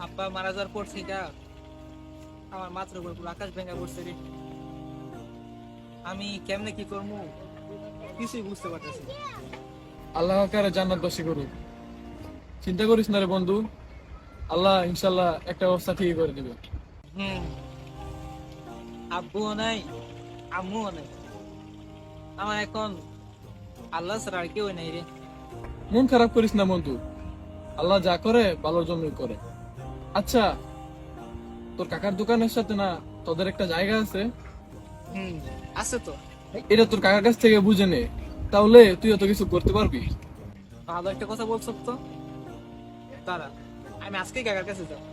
আব্বা মারা যাওয়ার পর থেকে আমার মাথার উপর পুরো আকাশ ভেঙে পড়ছে রে। আমি কেমনে কি করবো কিছুই বুঝতে পারতেছি না। আল্লাহ কারে জান্নাত বাসী করুক। চিন্তা করিস না রে বন্ধু, আল্লাহ ইনশাল্লাহ একটা অবস্থা ঠিক করে দিবে। হুম, আব্বুও নাই, আম্মুও নাই, আমার এখন আল্লাহ ছাড়া আর কেউ নাই রে। মন খারাপ করিস না বন্ধু, আল্লাহ যা করে ভালোর জন্যই করে। আচ্ছা, তোর কাকার দোকানের সাথে না তোদের একটা জায়গা আছে? হুম, আছে তো। এটা তোর কাকার কাছ থেকে বুঝে নে, তাহলে তুই অত কিছু করতে পারবি। ভালো একটা কথা বলছো তো, তারা আমি আজকেই কাকার কাছে যাবো।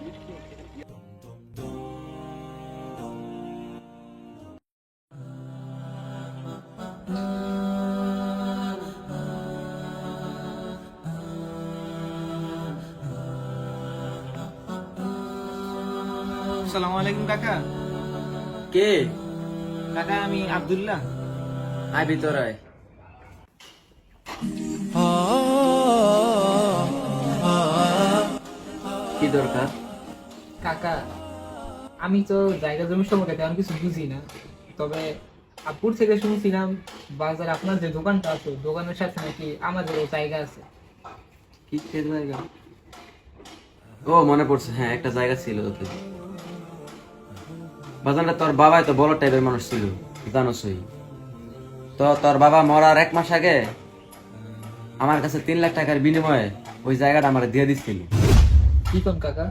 আসসালামু আলাইকুম কাকা। কে? কাকা আমি আব্দুল্লাহ। আয় ভিতর আয়। কি দরকার? কাকা আমি তো জায়গা জমি সম্পর্কে তেমন কিছু বুঝি না, তবে আপুর থেকে শুনছিলাম বাজার আপনার যে দোকানটা আছে দোকানের সাথে নাকি আমাদেরও জায়গা আছে। কি জায়গা? ও মনে পড়ছে, হ্যাঁ একটা জায়গা ছিল তোকে। বাজানটা তোর বাবাই তো বড় টাইপের মানুষ ছিল, জানোসই তো। তোর বাবা মরার 1 মাস আগে আমার কাছে 3 লাখ টাকার বিনিময়ে ওই জায়গাটা আমার দিয়ে দিচ্ছিল। কি কোন কাকা,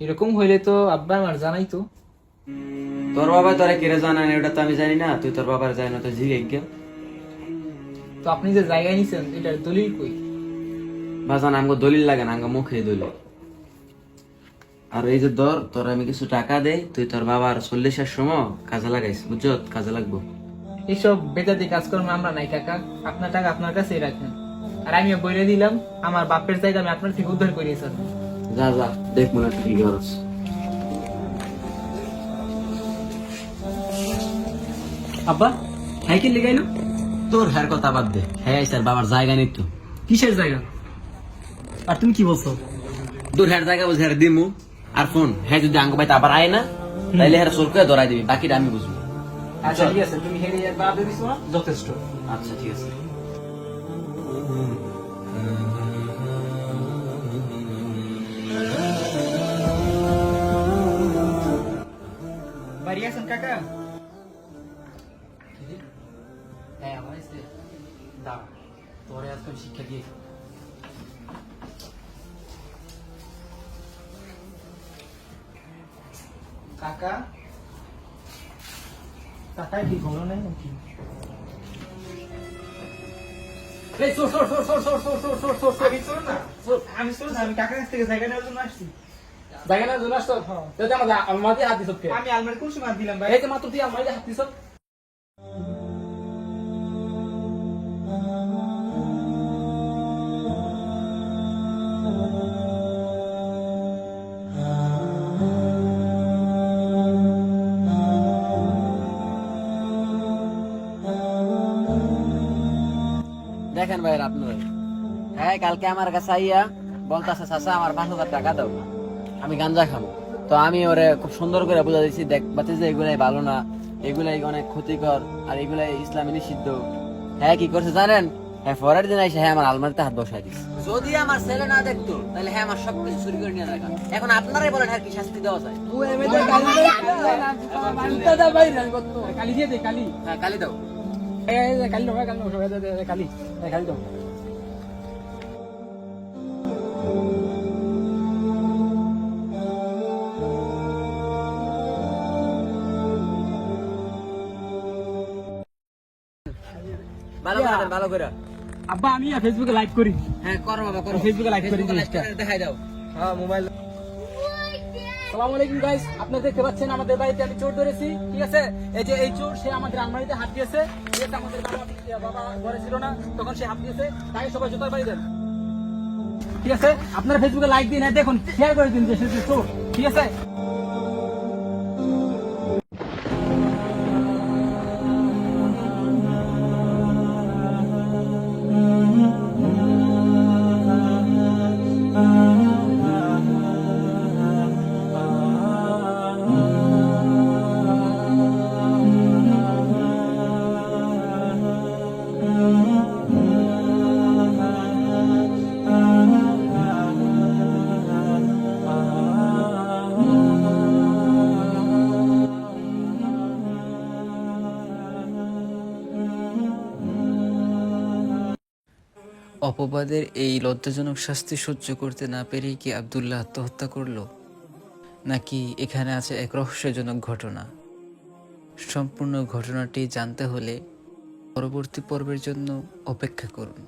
এরকম হইলে তো আব্বা আমার জানাই তো। তোর বাবা তোরে কেড়ে জানা না ওটা তো আমি জানি না, তুই তোর বাবার জানি না তো জিজ্ঞেস। তো আপনি যে জায়গায় নিছেন এটার দলিল কই? বাজান আমগো দলিল লাগে না, আমগো মুখে দলিল। আর এই যে ধর, তোর আমি কিছু টাকা দেই, তুই তোর বাবার 40-এর সময় কাজে লাগাইস, বুঝছো? কাজে লাগবো। এইসব বেদাতি কাজকর্ম আমরা নাই কাকা, আপনার টাকা আপনার কাছেই রাখেন। আর আমিও বলে দিলাম আমার বাপের জায়গা আমি আপনার থেকে উদ্ধার করিয়েছি। যা যা, দেখ মনে হয় কি করস। আব্বা সাইকেল লেগাইলো? তোর হ্যার কথা বাদ দে, হ্যাঁ স্যার বাবার জায়গা নিত। কিসের জায়গা? আর তুমি কি বলছো? তোর হ্যার জায়গা বুঝে হ্যাঁ দিমু। আর ফোন, হ্যাঁ যদি আঙ্গ পাইতে আবার আয় না, তাইলে হ্যাঁ সোর করে ধরাই দিবি, বাকিটা আমি বুঝবো। আচ্ছা ঠিক আছে, তুমি হেরে একবার দিয়ে দিছো না, যথেষ্ট। আচ্ছা ঠিক আছে। বাড়ি আছেন কাকা? হ্যাঁ আমার এসে দাঁড়া, তোরে আজকে শিক্ষা দিয়ে কাকা। কাকায় কি ঘর নেই নাকি? এই সর সর সর সর সর সর সর সর সর সর। আমি চলো না, আমি কাকার কাছ থেকে জায়গা নেওয়ার জন্য আসছি। জায়গা না জন্য আসতো? তাহলে আমার আমাদের হাত দিছ কে? আমি আলমারি কোন সময় দিলাম ভাই? এই যে মাত্র তুই আমার হাত দিছ। দেখেন ভাই আপনার, হ্যাঁ কালকে আমার কাছে আইয়া বলতাছে চাচা আমার 5,000 টাকা দাও, আমি গাঞ্জা খাবো। তো আমি ওরে খুব সুন্দর করে বুঝা দিচ্ছি, দেখ বাতি যে এগুলাই ভালো না, এগুলাই অনেক ক্ষতিকর, আর এগুলাই ইসলামী নিষিদ্ধ। হ্যাঁ কি করছে জানেন? হ্যাঁ পরের দিন এসে হ্যাঁ আমার আলমারিতে হাত বসাই দিচ্ছে। যদি আমার ছেলে না দেখতো তাহলে হ্যাঁ আমার সবকিছু চুরি করে নিয়ে রাখা। এখন আপনারাই বলেন হ্যাঁ কি শাস্তি দেওয়া যায়? কালি দিয়ে দে কালি। হ্যাঁ কালি দাও। কালি দাও কালি দাও কালি কালি দাও। ভালো করে দেন, ভালো করে। আব্বা আমি ফেসবুকে লাইভ করি। হ্যাঁ করো বাবা করো, ফেসবুকে লাইভ করি জিনিসটা দেখাই দাও। হ্যাঁ মোবাইল। আসসালামু আলাইকুম গাইস, আপনারা দেখতে পাচ্ছেন আমাদের বাড়িতে আমি চোর ধরেছি। ঠিক আছে, এই যে এই চোর, সে আমাদের আলমারিতে হাত দিয়েছে। ঠিক আছে, আমাদের বাবা ঘরে ছিল না, তখন সে হাত দিয়েছে। তাই সবাই জোতার বাড়ি দেন। ঠিক আছে, আপনারা ফেসবুকে লাইক দিন, হ্যাঁ দেখুন, শেয়ার করে দিন যে সে চোর। ঠিক আছে। অপবাদের এই লজ্জাজনক শাস্তি সহ্য করতে না পেরেই কি আব্দুল্লাহ আত্মহত্যা করলো, নাকি এখানে আছে এক রহস্যজনক ঘটনা? সম্পূর্ণ ঘটনাটি জানতে হলে পরবর্তী পর্বের জন্য অপেক্ষা করুন।